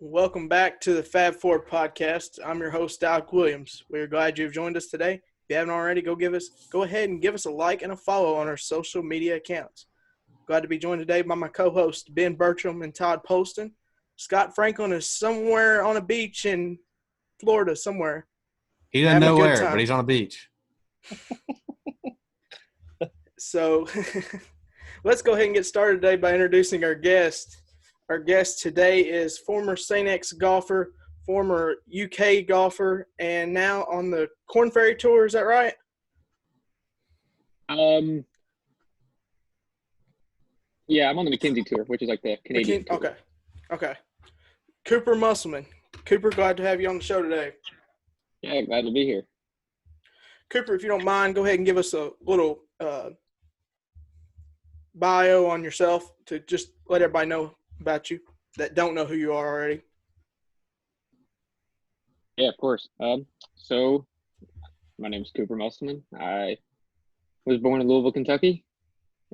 Welcome back to the Fab Four podcast. I'm your host, Alic Williams. We're glad you've joined us today. If you haven't already, go ahead and give us a like and a follow on our social media accounts. Glad to be joined today by my co-hosts, Ben Bertram and Todd Polston. Scott Franklin is somewhere on a beach in Florida somewhere. He doesn't know where, but he's on a beach. So let's go ahead and get started today by introducing our guest. Our guest today is former St. X golfer, former UK golfer, and now on the Corn Ferry Tour. Is that right? Yeah, I'm on the McKenzie Tour, which is like the Canadian tour. Okay. Cooper Musselman. Cooper, glad to have you on the show today. Yeah, glad to be here. Cooper, if you don't mind, go ahead and give us a little bio on yourself to just let everybody know about you that don't know who you are already. Yeah, of course. So my name is Cooper Musselman. I was born in Louisville, Kentucky,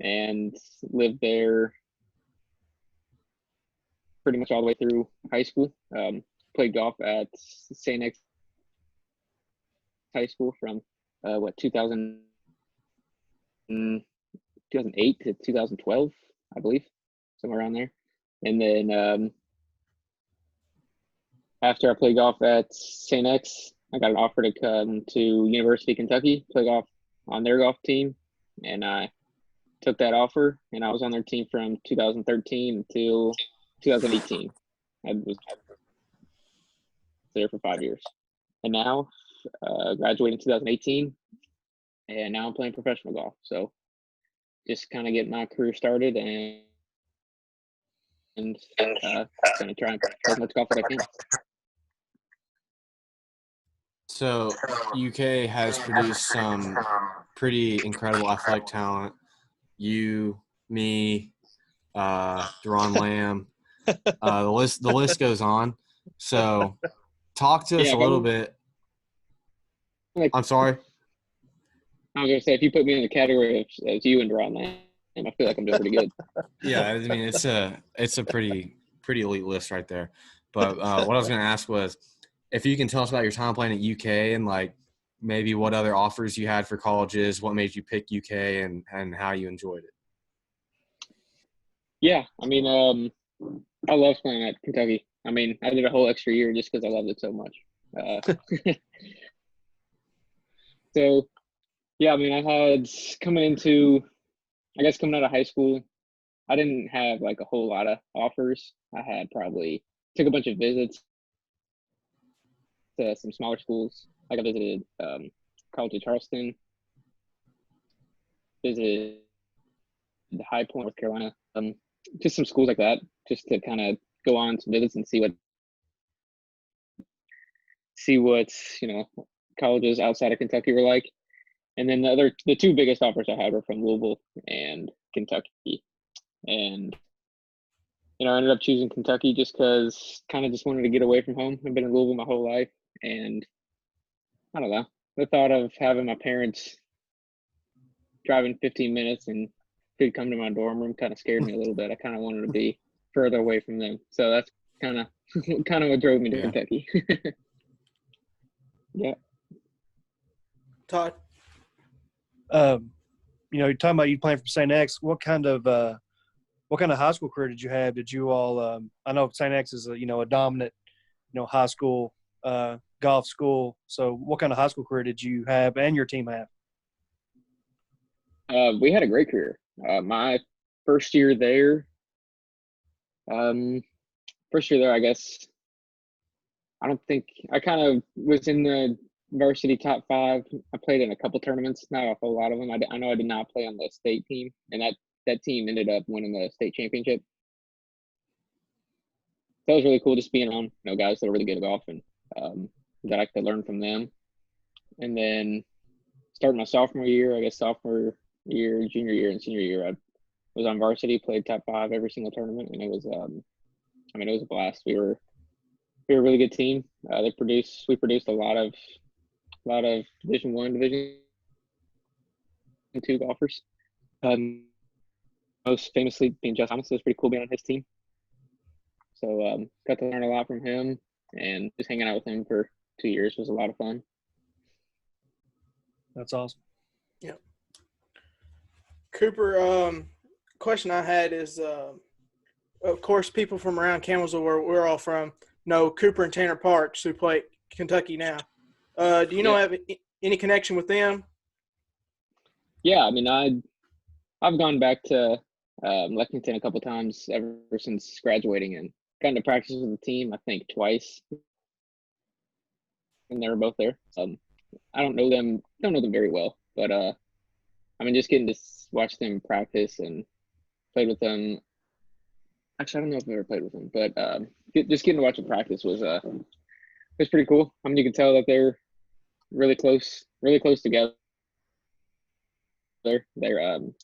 and lived there pretty much all the way through high school. Played golf at St. X High School from 2008 to 2012, I believe, somewhere around there. And then after I played golf at St. X, I got an offer to come to University of Kentucky, play golf on their golf team, and I took that offer, and I was on their team from 2013 until 2018. I was there for 5 years. And now, graduated in 2018, and now I'm playing professional golf. So just kind of getting my career started and going to try and play as much golf as I can. So UK has produced some pretty incredible athletic talent. You, me, Deron Lamb, the list goes on. So talk to us a little bit. I'm sorry. I was going to say, if you put me in the category of you and Deron Lamb, I feel like I'm doing pretty good. Yeah, I mean it's a pretty elite list right there. But what I was going to ask was, if you can tell us about your time playing at UK and like maybe what other offers you had for colleges, what made you pick UK, and how you enjoyed it. Yeah, I mean, I love playing at Kentucky. I mean, I did a whole extra year just because I loved it so much. So, yeah, I mean, I had coming out of high school, I didn't have like a whole lot of offers. I had probably took a bunch of visits to some smaller schools. Like I visited College of Charleston, visited the High Point, North Carolina, just some schools like that, just to kind of go on some visits and see what colleges outside of Kentucky were like. And then the two biggest offers I had were from Louisville and Kentucky. And, I ended up choosing Kentucky just because kind of just wanted to get away from home. I've been in Louisville my whole life. And I don't know, the thought of having my parents driving 15 minutes and could come to my dorm room kind of scared me a little bit. I kind of wanted to be further away from them. So that's kind of what drove me to Kentucky. Yeah. Todd? You're talking about you playing for St. X. What kind of high school career did you have? Did you all? I know St. X is a dominant, high school golf school. So, what kind of high school career did you have and your team have? We had a great career. My first year there, I guess. I don't think I kind of was in the varsity top 5. I played in a couple tournaments, not a whole lot of them. I know I did not play on the state team, and that team ended up winning the state championship. So it was really cool just being around, guys that are really good at golf and that I could learn from them. And then starting my sophomore year, junior year, and senior year, I was on varsity, played top 5 every single tournament, and it was a blast. We were a really good team. We produced a lot of Division I, Division II golfers. Most famously being Jeff Thomas. It was pretty cool being on his team. So got to learn a lot from him, and just hanging out with him for 2 years was a lot of fun. That's awesome. Yeah. Cooper, question I had is, of course, people from around Campbellsville, where we're all from, know Cooper and Tanner Parks, who play Kentucky now. Do you know have any connection with them? Yeah, I mean, I've gone back to Lexington a couple times ever since graduating, and gotten to practice with the team, I think, twice, and they were both there. I don't know them very well, but I mean, just getting to watch them practice and played with them. Actually, I don't know if I've ever played with them, but just getting to watch them practice was pretty cool. I mean, you can tell that they're really close together. They're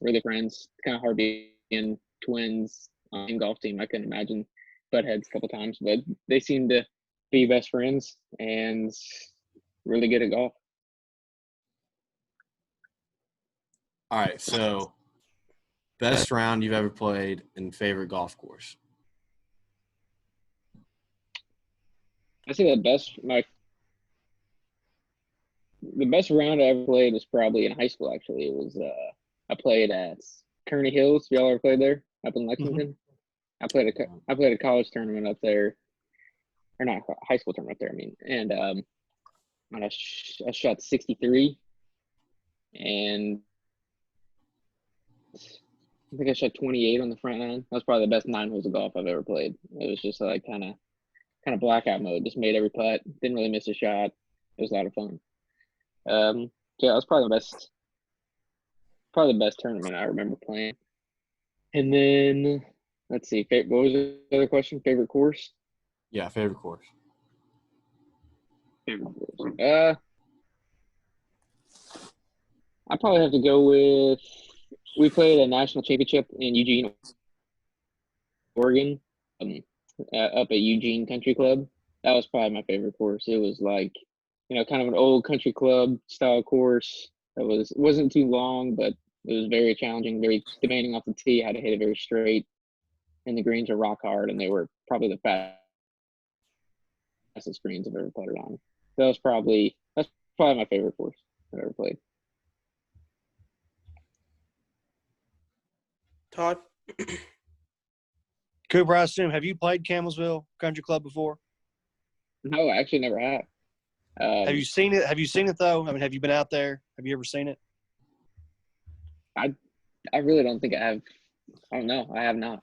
really friends. It's kind of hard being twins on golf team. I couldn't imagine butt heads a couple times, but they seem to be best friends and really good at golf. All right, so best round you've ever played and favorite golf course. I say the best round I ever played was probably in high school. Actually, it was I played at Kearney Hills. Y'all ever played there up in Lexington? Mm-hmm. I played a college tournament up there, or not a high school tournament up there. I mean, and I shot 63, and I think I shot 28 on the front nine. That was probably the best 9 holes of golf I've ever played. It was just like kind of blackout mode. Just made every putt. Didn't really miss a shot. It was a lot of fun. Yeah, it was probably the best tournament I remember playing. And then let's see, what was the other question? Favorite course? Yeah, favorite course. I'd probably have to go with, we played a national championship in Eugene, Oregon, up at Eugene Country Club. That was probably my favorite course. It was like, kind of an old country club style course. It wasn't too long, but it was very challenging, very demanding off the tee. Had to hit it very straight, and the greens are rock hard, and they were probably the fastest greens I've ever putted on. That's probably my favorite course I've ever played. Todd? Cooper, I assume, have you played Campbellsville Country Club before? No, I actually never have. Have you seen it? Have you seen it though? I mean, have you been out there? Have you ever seen it? I really don't think I have. I don't know. I have not.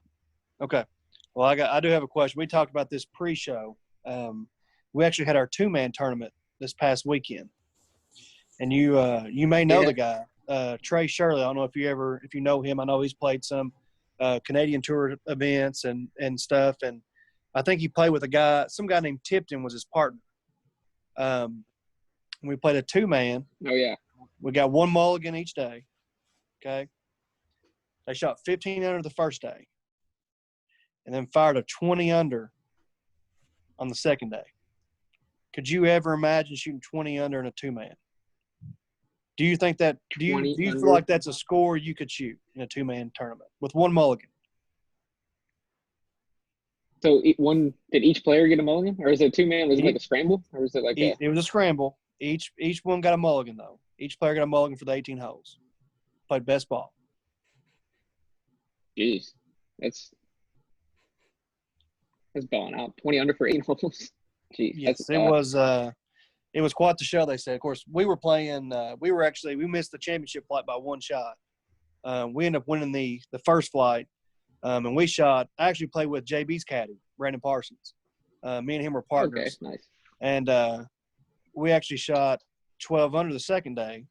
Okay. Well, I do have a question. We talked about this pre-show. We actually had our 2-man tournament this past weekend, and you may know the guy, Trey Shirley. I don't know if you know him. I know he's played some Canadian Tour events and stuff, and I think he played with some guy named Tipton was his partner. We played a 2-man. Oh yeah. We got 1 mulligan each day. Okay. They shot 15 under the first day, and then fired a 20 under on the second day. Could you ever imagine shooting 20 under in a 2-man? Do you think that? Do you feel like that's a score you could shoot in a 2-man tournament with 1 mulligan? So did each player get a mulligan, or is it 2-man? Was it like a scramble, or was it like It was a scramble. Each one got a mulligan though. Each player got a mulligan for the 18 holes. Played best ball. Jeez, that's balling out. 20 under for 8 holes. Jeez, yes, it was quite the show. They said. Of course, we were playing. We missed the championship flight by 1 shot. We ended up winning the first flight, and we shot. I actually played with JB's caddy, Brandon Parsons. Me and him were partners. Okay, nice. And we actually shot 12 under the second day,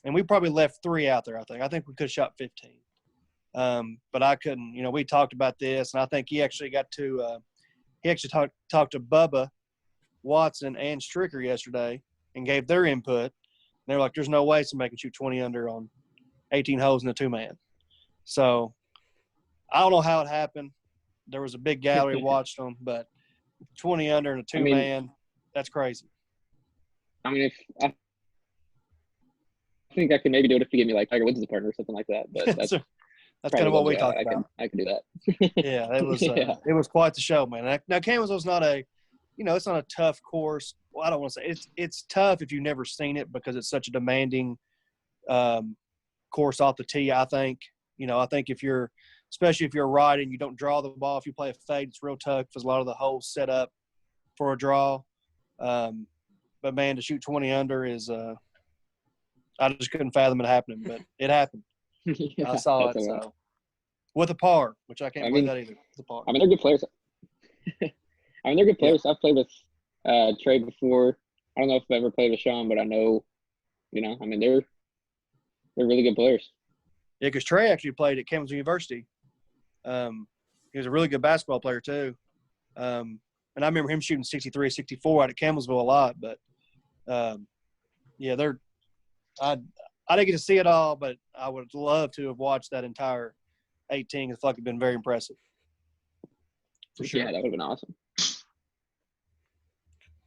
and we probably left 3 out there. I think we could have shot 15, but I couldn't. We talked about this, and I think he actually got to. He actually talked to Bubba Watson and Stricker yesterday and gave their input. And they were like, "There's no way somebody can shoot 20 under on 18 holes in a 2-man." So I don't know how it happened. There was a big gallery watched them, but 20 under in a 2-man, that's crazy. I mean, I think I could maybe do it if you give me like Tiger Woods as a partner or something like that. But That's kind of what we talked about. I could do that. Yeah, it was quite the show, man. Now, Camelsville's not a, it's not a tough course. Well, I don't want to say it's tough if you've never seen it because it's such a demanding course off the tee. I think, I think especially if you're riding, you don't draw the ball. If you play a fade, it's real tough because a lot of the holes set up for a draw. But man, to shoot 20 under is I just couldn't fathom it happening, but it happened. Yeah, I saw it. So with a par, which I can't believe that either. With a par. I mean, they're good players. They're good players. Yeah. I've played with Trey before. I don't know if I've ever played with Sean, but I know, they're really good players. Yeah, because Trey actually played at Camelsville University. He was a really good basketball player too. And I remember him shooting 63, 64 out at Camelsville a lot. But, yeah, I didn't get to see it all, but I would love to have watched that entire 18. I feel like it'd been very impressive. For sure. Yeah, that would have been awesome.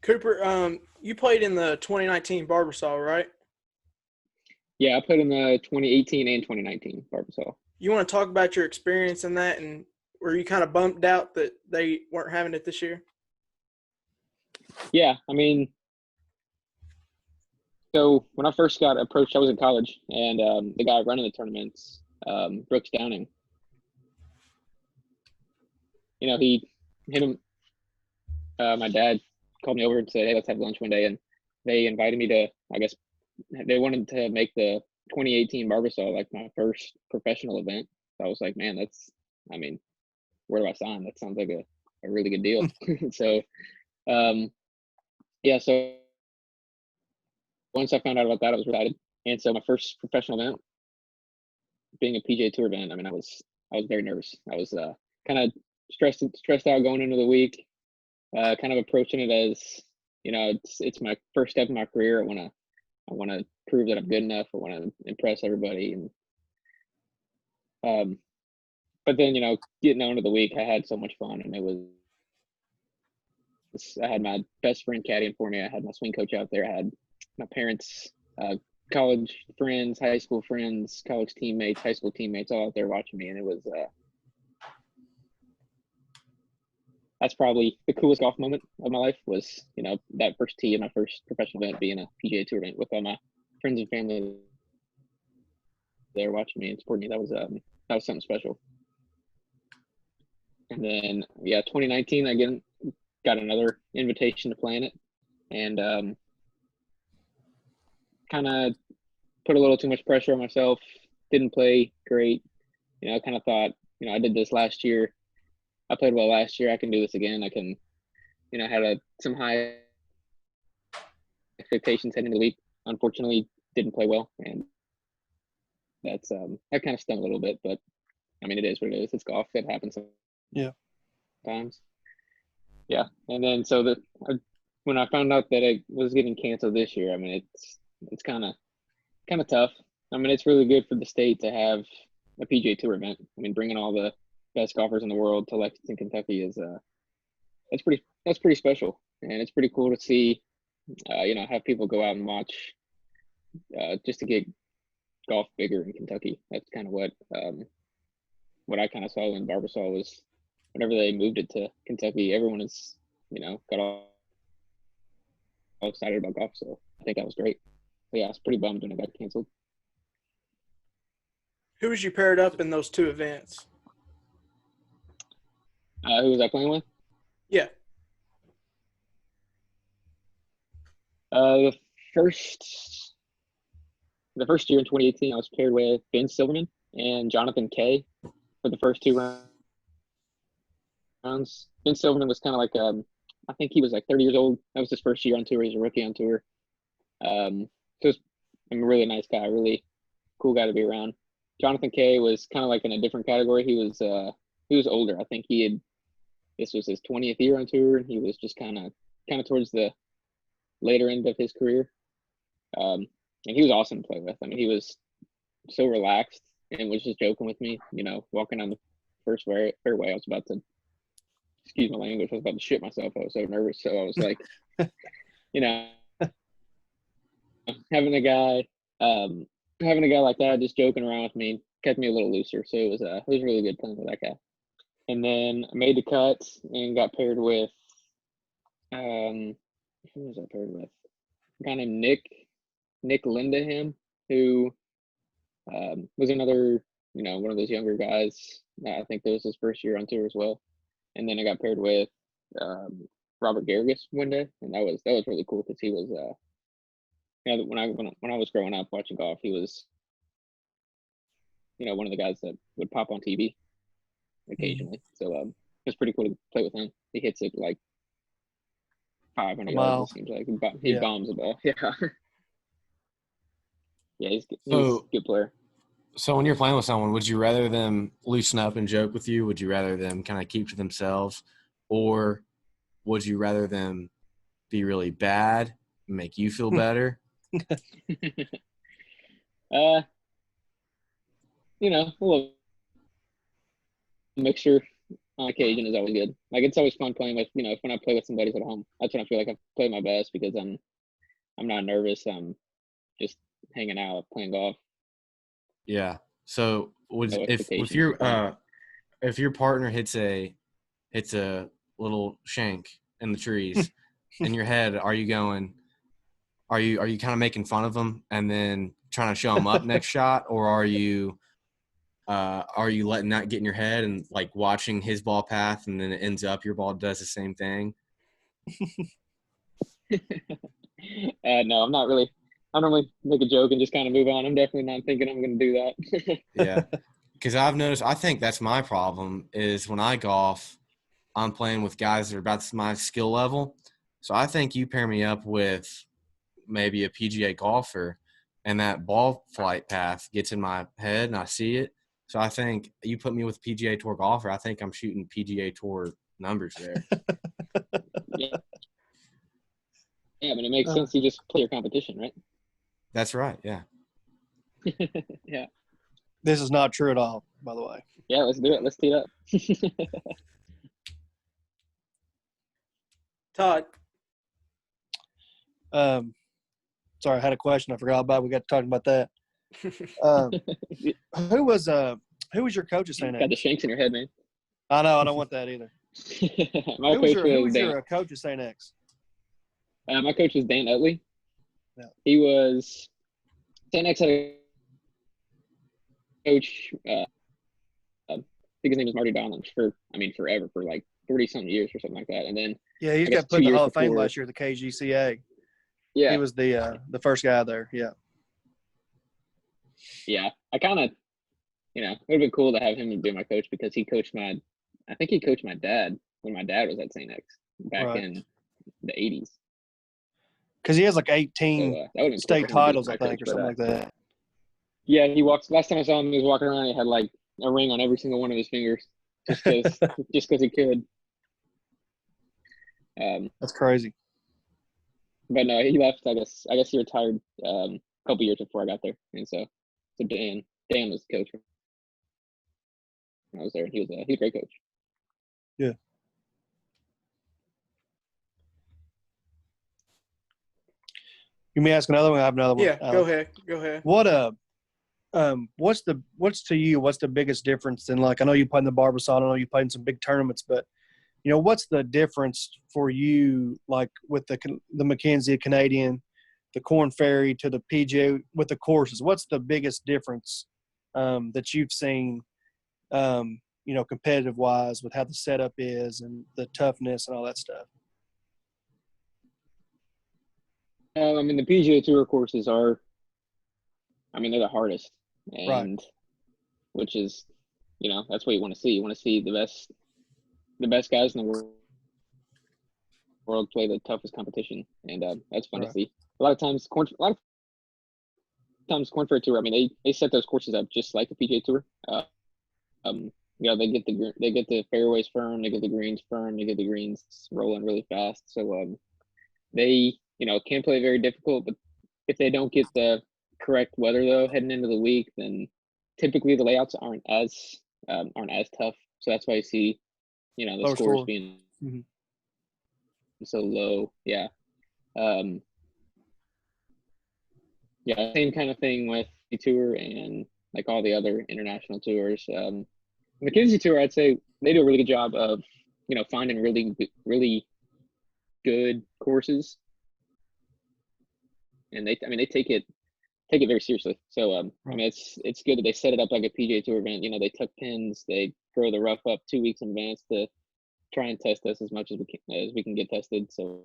Cooper, you played in the 2019 Barbasol, right? Yeah, I played in the 2018 and 2019 Barbasol. You want to talk about your experience in that, and were you kind of bummed out that they weren't having it this year? Yeah, so when I first got approached, I was in college, and the guy running the tournaments, Brooks Downing, he hit him. My dad called me over and said, "Hey, let's have lunch one day," and they invited me to. I guess they wanted to make the 2018 Barbasol like my first professional event. So I was like, "Man, where do I sign? That sounds like a really good deal." So, yeah. So once I found out about that, I was excited. And so my first professional event, being a PGA Tour event, I was very nervous. I was kind of stressed out going into the week. Kind of approaching it as, it's my first step in my career. I want to prove that I'm good enough. I want to impress everybody. And but then, getting on to the week, I had so much fun, and I had my best friend caddying for me. I had my swing coach out there. I had my parents, college friends, high school friends, college teammates, high school teammates all out there watching me. And it was, that's probably the coolest golf moment of my life was, that first tee of my first professional event being a PGA Tour event with all my friends and family there watching me and supporting me. That was something special. And then, 2019, again, got another invitation to play in it, and kind of put a little too much pressure on myself. Didn't play great. Kind of thought, I did this last year. I played well last year. I can do this again. I can, had some high expectations heading into the week. Unfortunately, didn't play well, and that's that kind of stung a little bit. But it is what it is. It's golf. It happens. Yeah. Sometimes. Yeah, and then so when I found out that it was getting canceled this year, it's kind of tough. It's really good for the state to have a PGA Tour event. Bringing all the best golfers in the world to Lexington, Kentucky is that's pretty special, and it's pretty cool to see. Have people go out and watch just to get golf bigger in Kentucky. That's kind of what I kind of saw in Barbasol was whenever they moved it to Kentucky, everyone is got all excited about golf. So I think that was great. But yeah, I was pretty bummed when it got canceled. Who was you paired up in those two events? Who was I playing with? Yeah. The first year in 2018, I was paired with Ben Silverman and Jonathan Kay for the first two rounds. Ben Silverman was kind of like, I think he was like 30 years old. That was his first year on tour. He was a rookie on tour. So I'm a really nice guy, really cool guy to be around. Jonathan Kay was kind of like in a different category. He was older. I think this was his 20th year on tour, and he was just kind of towards the later end of his career. And he was awesome to play with. He was so relaxed and was just joking with me, walking on the first fairway. I was about to, excuse my language, I was about to shit myself. I was so nervous. So I was like, having a guy like that just joking around with me, kept me a little looser. So it was really good playing with that guy. And then I made the cut and got paired with who was I paired with? A guy named Nick Lindaham, who was another, one of those younger guys. I think that was his first year on tour as well. And then I got paired with Robert Garrigus one day, and that was really cool because he was, when I was growing up watching golf, he was, one of the guys that would pop on TV occasionally. So it was pretty cool to play with him. He hits it like 500 yards. It seems like he bombs the ball. Yeah. Yeah, he's a good player. So when you're playing with someone, would you rather them loosen up and joke with you? Would you rather them kind of keep to themselves? Or would you rather them be really bad and make you feel better? A little mixture on occasion is always good. Like, it's always fun playing with, when I play with somebody at home. That's when I feel like I play my best because I'm not nervous. I'm just hanging out, playing golf. Yeah. So if your partner hits a little shank in the trees in your head, are you kind of making fun of them and then trying to show them up next shot, or are you letting that get in your head and like watching his ball path and then it ends up your ball does the same thing? No, I'm not really. I don't really make a joke and just kind of move on. I'm definitely not thinking I'm going to do that. Yeah. Because I've noticed, I think that's my problem is when I golf, I'm playing with guys that are about my skill level. So I think you pair me up with maybe a PGA golfer and that ball flight path gets in my head and I see it. So I think you put me with a PGA Tour golfer, I think I'm shooting PGA Tour numbers there. Yeah. Yeah, but it makes sense. You just play your competition, right? That's right, yeah. Yeah. This is not true at all, by the way. Yeah, let's do it. Let's tee it up. Todd. Sorry, I had a question I forgot about. We got to talk about that. Who was your coach at St. X? Got the shanks in your head, man. I know. I don't want that either. Who was your coach at St. X? My coach was Dan Utley. Yeah. He was St. X had a coach. I think his name was Marty Donlin forever, for like 30-something years or something like that. And then he got put in the Hall of Fame last year at the KGCA. Yeah, he was the first guy there. Yeah. Yeah, I kind of, it would have been cool to have him be my coach because he coached I think he coached my dad when my dad was at St. X back in the 80s. Because he has like 18 state titles, I think, or something like that. Yeah, last time I saw him, he was walking around, he had like a ring on every single one of his fingers just because he could. That's crazy. But no, he left. I guess he retired a couple years before I got there, and so Dan was the coach when I was there. He's a great coach. Yeah. You may ask another one. I have another one. Yeah, go ahead. What's to you? What's the biggest difference in, like, I know you played in the Barbasol, I know you played in some big tournaments, but what's the difference for you, like with the Mackenzie Canadian, the Corn Ferry to the PGA with the courses? What's the biggest difference that you've seen, competitive wise, with how the setup is and the toughness and all that stuff? The PGA Tour courses are, they're the hardest, and which is, that's what you want to see. You want to see the best guys in the world play the toughest competition, and that's fun to see. A lot of times, Corn Ferry Tour, they set those courses up just like the PGA Tour. They get the fairways firm, they get the greens firm, they get the greens rolling really fast. So they can play very difficult, but if they don't get the correct weather though heading into the week, then typically the layouts aren't as tough. So that's why you see the scores being so low. Yeah. Same kind of thing with the tour and like all the other international tours. Mackenzie Tour, I'd say they do a really good job of, finding really good courses, and they take it very seriously. So I mean, it's good that they set it up like a PGA Tour event. They tuck pins, they throw the rough up 2 weeks in advance to try and test us as much as we can get tested. So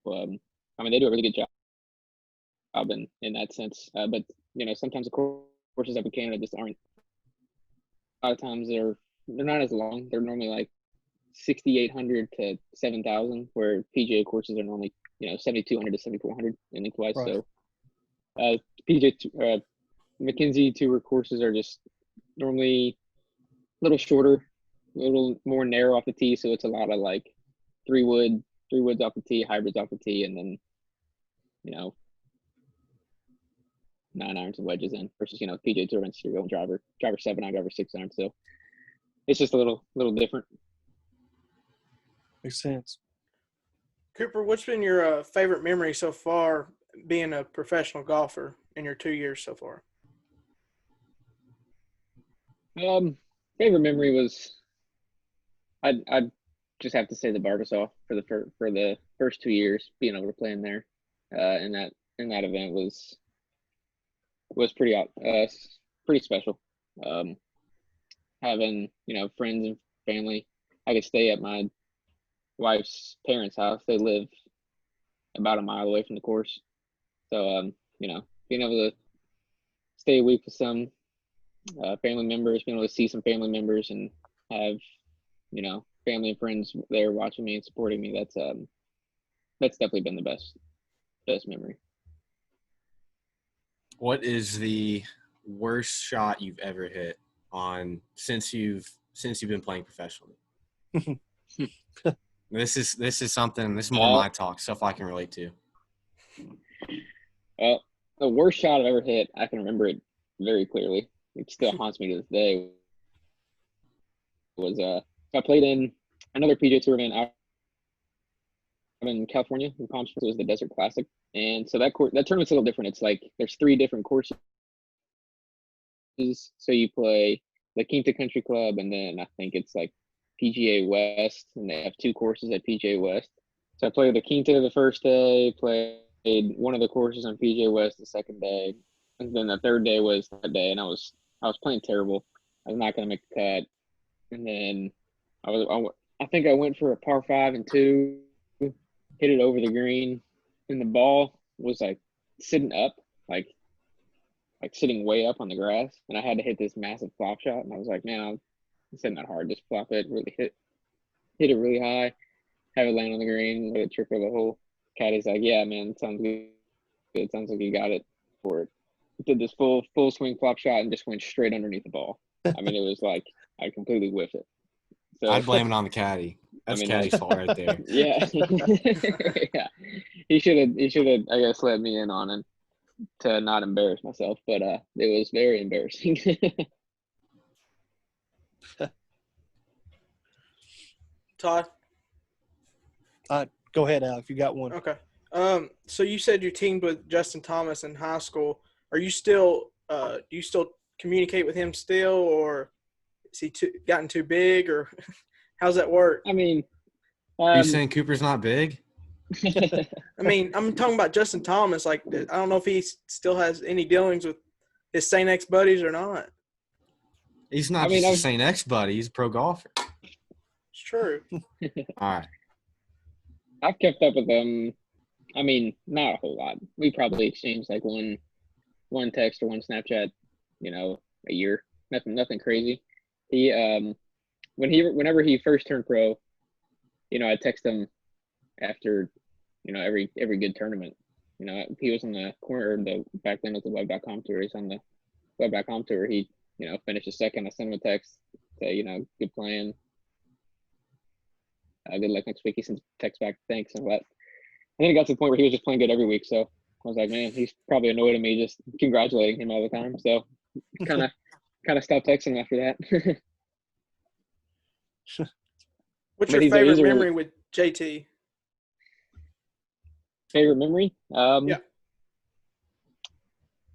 I mean, they do a really good job in that sense. But sometimes the courses up in Canada just aren't. A lot of times they're not as long. They're normally like 6,800 to 7,000, where PGA courses are normally 7,200 to 7,400 in lengthwise. Right. So Mackenzie Tour courses are just normally a little shorter, a little more narrow off the tee. So it's a lot of like three woods off the tee, hybrids off the tee, and then 9 irons and wedges in, versus PGA Tour events, you're going driver 7-iron, driver 6-iron. So it's just a little different. Makes sense. Cooper, what's been your favorite memory so far being a professional golfer in your 2 years so far? Favorite memory was, I'd just have to say the Barbasol for the first 2 years, being able to play in there, in that event was pretty special. Having friends and family, I could stay at my wife's parents' house. They live about a mile away from the course, so being able to stay a week with some family members, being able to see some family members, and have family and friends there watching me and supporting me, that's definitely been the best memory. What is the worst shot you've ever hit on since you've been playing professionally? This is something. This is more my talk, stuff I can relate to. Well, the worst shot I've ever hit, I can remember it very clearly. It still haunts me to this day. Was I played in another PGA Tour event out in California in Palm Springs. It was the Desert Classic, and so that tournament's a little different. It's like there's 3 different courses. So you play the Quinta Country Club, and then I think it's like PGA West, and they have 2 courses at PGA West. So I played the Quinta the first day, played one of the courses on PGA West the second day, and then the third day was that day, and I was playing terrible. I was not going to make the cut, and then I think I went for a par 5 and 2, hit it over the green, and the ball was like sitting up, like sitting way up on the grass, and I had to hit this massive flop shot, and I was like, man, I'm sitting that hard, just flop it, really hit it really high, have it land on the green, let it trip over the hole. Caddy's like, yeah, man, it sounds good. It sounds like you got it for it. Did this full swing flop shot and just went straight underneath the ball. I mean, it was like I completely whiffed it. So I'd blame it on the caddy. That's caddy's fault right there. Yeah. Yeah. He should have, I guess, let me in on it to not embarrass myself, but it was very embarrassing. Todd? Go ahead, Al, if you got one. Okay. So you said you teamed with Justin Thomas in high school. Are you still do you still communicate with him still, or is he gotten too big, or how's that work? I mean, are you saying Cooper's not big? I mean, I'm talking about Justin Thomas. Like, I don't know if he still has any dealings with his St. X buddies or not. He's not just a St. X buddy. He's a pro golfer. It's true. All right. I've kept up with him. I mean, not a whole lot. We probably exchanged like one text or one Snapchat, a year. Nothing crazy. He whenever he first turned pro, I text him after, every good tournament. He was on the corner, back then it was the web.com tour. He's on the web.com tour. He, finished a second. I sent him a text, say, good playing. Good luck next week. He sends a text back, thanks, and what. And then it got to the point where he was just playing good every week. So I was like, man, he's probably annoyed at me just congratulating him all the time. So kind of stopped texting after that. What's your favorite memory with JT? Favorite memory? Yeah.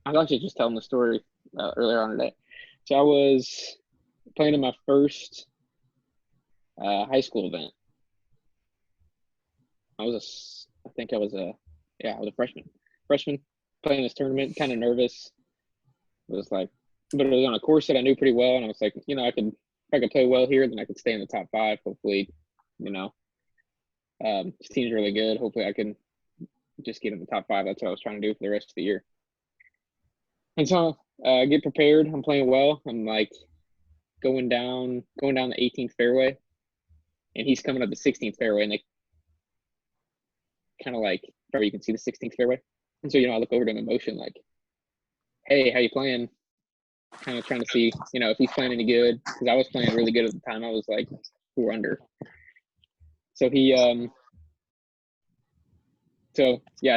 I was actually just telling the story earlier on today. So I was playing in my first high school event. I was a freshman. Freshman playing this tournament, kind of nervous. It was like, but it was on a course that I knew pretty well, and I was like, if I could play well here, then I could stay in the top 5. Hopefully, this team's really good. Hopefully, I can just get in the top 5. That's what I was trying to do for the rest of the year. And so, get prepared. I'm playing well. I'm like going down the 18th fairway, and he's coming up the 16th fairway, and they kind of like, probably you can see the 16th fairway. And so, I look over to him in motion, like, hey, how you playing? Kind of trying to see, if he's playing any good, because I was playing really good at the time. I was like 4 under. So he, I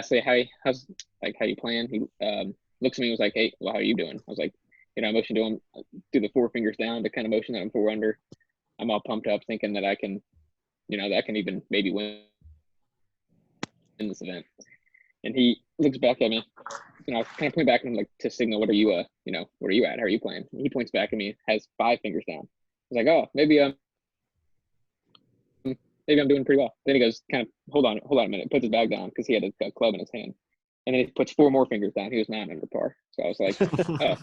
say, hi, how you playing? He looks at me and was like, hey, well, how are you doing? I was like, I motioned to him, do the 4 fingers down to kind of motion that I'm 4 under. I'm all pumped up thinking that I can, that I can even maybe win in this event. And he looks back at me, kind of point back at him like to signal, what are you, what are you at? How are you playing? And he points back at me, has 5 fingers down. I was like, oh, maybe I'm doing pretty well. Then he goes, kind of, hold on a minute, puts his bag down because he had a club in his hand. And then he puts 4 more fingers down. He was 9 under par. So I was like, oh,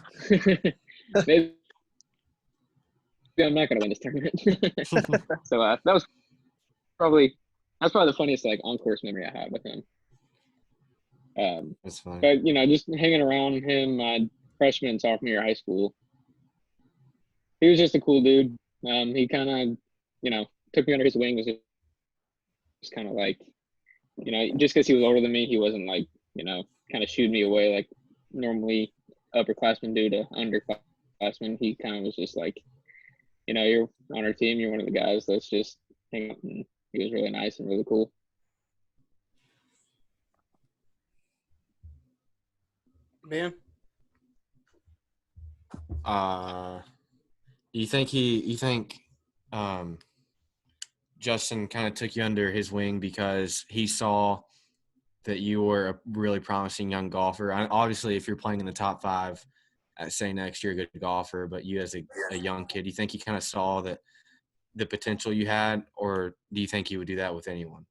maybe I'm not going to win this tournament. So that's probably the funniest like on-course memory I have with him. That's fine. But just hanging around him my freshman and sophomore year of high school, he was just a cool dude. He kind of took me under his wing. Was just kind of like just because he was older than me, he wasn't like kind of shooed me away like normally upperclassmen do to underclassmen. He kind of was just like, you're on our team, you're one of the guys, let's just hang out. And he was really nice and really cool. Man, you think Justin kind of took you under his wing because he saw that you were a really promising young golfer? Obviously, if you're playing in the top 5 at say next year, a good golfer, but you as a young kid, do you think he kind of saw that the potential you had, or do you think he would do that with anyone?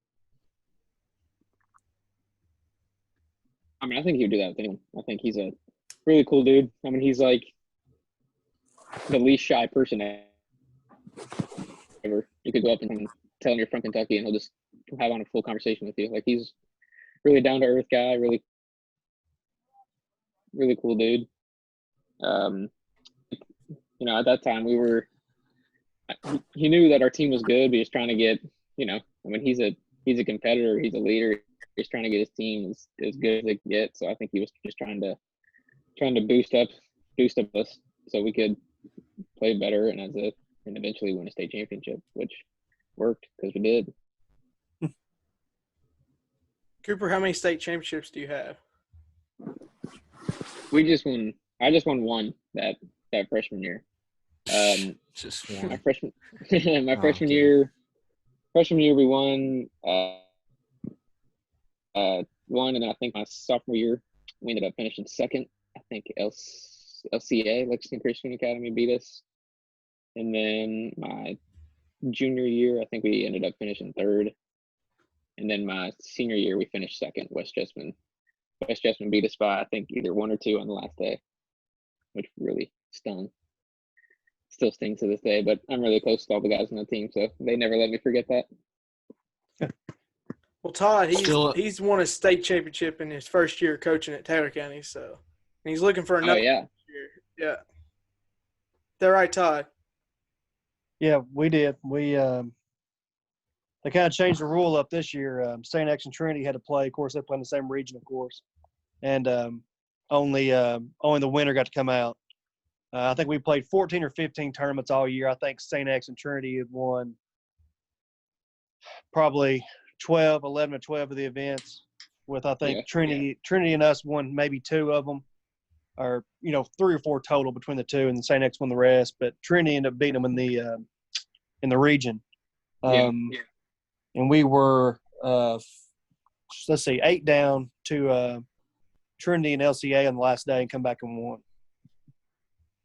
I mean, I think he would do that with anyone. I think he's a really cool dude. I mean, he's like the least shy person ever. You could go up and tell him you're from Kentucky, and he'll just have on a full conversation with you. Like, he's really down to earth guy, really, really cool dude. At that time he knew that our team was good, but he was trying to get, he's a competitor, he's a leader. He's trying to get his team as good as they could get. So I think he was just trying to boost up us so we could play better and eventually win a state championship, which worked because we did. Cooper, how many state championships do you have? I just won 1 that freshman year. Just one. My freshman year we won 1, and then I think my sophomore year we ended up finishing 2nd. I think LCA, Lexington Christian Academy, beat us. And then my junior year, I think we ended up finishing 3rd. And then my senior year, we finished 2nd. West Jessamine beat us by, I think, either 1 or 2 on the last day, which really stung. Still stings to this day, but I'm really close to all the guys on the team, so they never let me forget that. Well, Todd, he's won a state championship in his first year coaching at Taylor County, so and he's looking for another. Oh, yeah. Year. Yeah. Is that right, Todd? Yeah, we did. They kind of changed the rule up this year. St. X and Trinity had to play. Of course, they play in the same region, of course, and only the winner got to come out. I think we played 14 or 15 tournaments all year. I think St. X and Trinity had won probably 11 or 12 of the events, with I think Trinity and us won maybe 2 of them, or 3 or 4 total between the 2, and St. X won the rest. But Trinity ended up beating them in the region. And we were 8 down to Trinity and LCA on the last day and come back and won.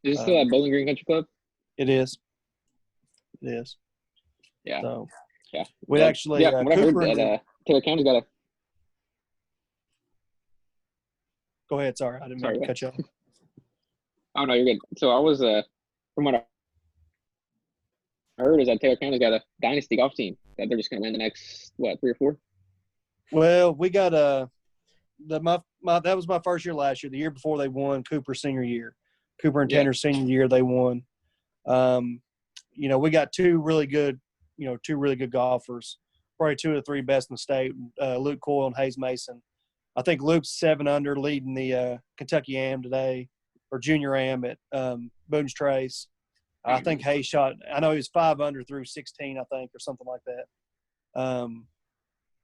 Is it still at Bowling Green Country Club? It is. It is. Yeah. So Yeah. we actually yeah. What I've heard Cooper that Taylor County's got a. Go ahead. Sorry, I didn't mean to cut you off. Oh no, you're good. So I was from what I heard is that Taylor County's got a dynasty golf team that they're just going to win the next 3 or 4. Well, we got that was my first year last year. The year before they won Cooper's senior year. Cooper and Tanner's senior year they won. We got two really good golfers, probably 2 of the 3 best in the state, Luke Coyle and Hayes Mason. I think Luke's 7 under leading the Kentucky Am today, or Junior Am at Boone's Trace. I think Hayes shot – I know he was 5 under through 16, I think, or something like that.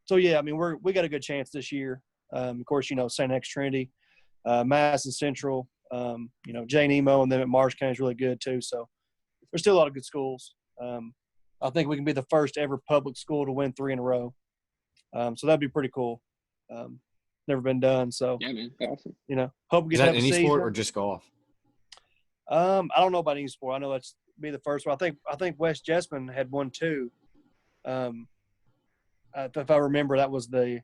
So, yeah, I mean, we got a good chance this year. Of course, St. X Trinity, Madison Central, Jane Emo, and then at Marsh County is really good too. So there's still a lot of good schools. I think we can be the first ever public school to win 3 in a row. So that'd be pretty cool. Never been done. So yeah, man, awesome. Hope we get Is to that have a any season. sport or just golf? I don't know about any sport. I know that's be the first one. I think West Jessamine had one too. If I remember, that was the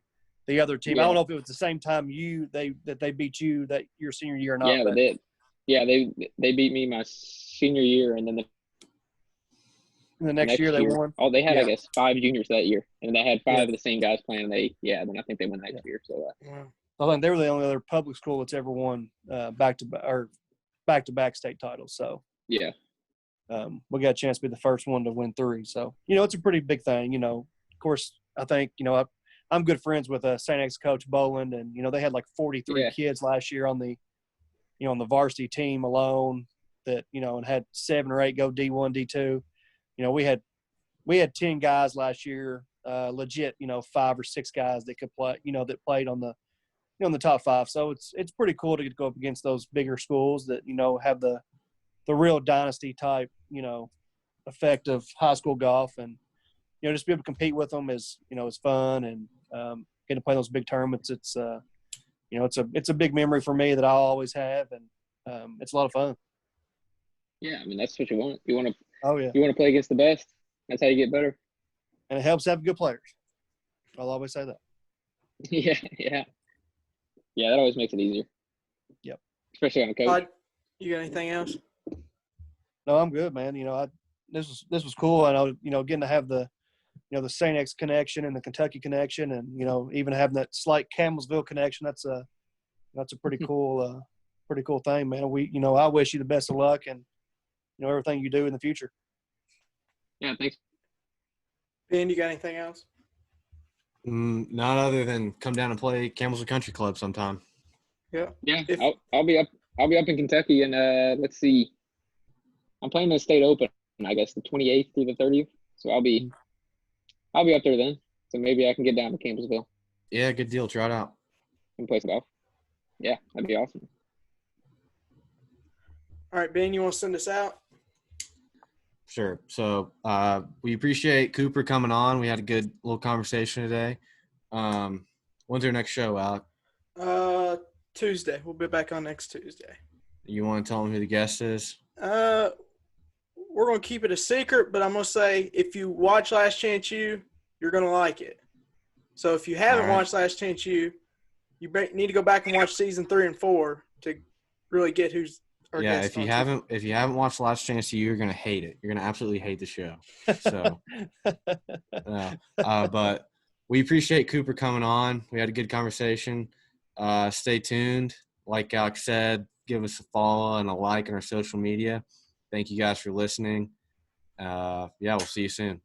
other team. Yeah. I don't know if it was the same time they beat you that your senior year or not. Yeah, they did. Yeah, they beat me my senior year, and then the next year they won. Oh, they had Yeah. I guess 5 juniors that year, and they had 5 Yeah. of the same guys playing. Then I think they won next year. So I think they were the only other public school that's ever won back-to-back state titles. So yeah, we got a chance to be the first one to win 3. So it's a pretty big thing. Of course, I think I'm good friends with St. X coach Boland, and they had like 43 kids last year on the on the varsity team alone that and had 7 or 8 go D1, D2. We had 10 guys last year, legit 5 or 6 guys that could play that played on the the top 5. So it's pretty cool to go up against those bigger schools that have the real dynasty type effect of high school golf, and just be able to compete with them is is fun, and getting to play those big tournaments. It's it's a big memory for me that I'll always have, and it's a lot of fun. Yeah, I mean that's what you want. You want to. Oh yeah. You want to play against the best. That's how you get better. And it helps have good players. I'll always say that. Yeah. That always makes it easier. Yep. Especially on a coach. Todd, you got anything else? No, I'm good, man. This was cool. I know, getting to have the the St. X connection and the Kentucky connection, and even having that slight Campbellsville connection. That's a pretty cool thing, man. I wish you the best of luck and everything you do in the future. Yeah, thanks. Ben, you got anything else? Not other than come down and play Campbellsville Country Club sometime. Yeah, I'll be up in Kentucky, and let's see. I'm playing the state open, I guess, the 28th through the 30th. So I'll be up there then. So maybe I can get down to Campbellsville Yeah, good deal. Try it out. and play some golf. Yeah, that'd be awesome. All right, Ben, you want to send us out? Sure. So we appreciate Cooper coming on. We had a good little conversation today. When's our next show, Alic? Tuesday. We'll be back on next Tuesday. You want to tell them who the guest is? We're going to keep it a secret, but I'm going to say if you watch Last Chance U, you're going to like it. So if you haven't watched Last Chance U, you need to go back and watch season 3 and 4 to really get who's our guest. If you haven't watched Last Chance U, you're going to hate it. You're going to absolutely hate the show. So, but we appreciate Cooper coming on. We had a good conversation. Stay tuned. Like Alex said, give us a follow and a like on our social media. Thank you guys for listening. We'll see you soon.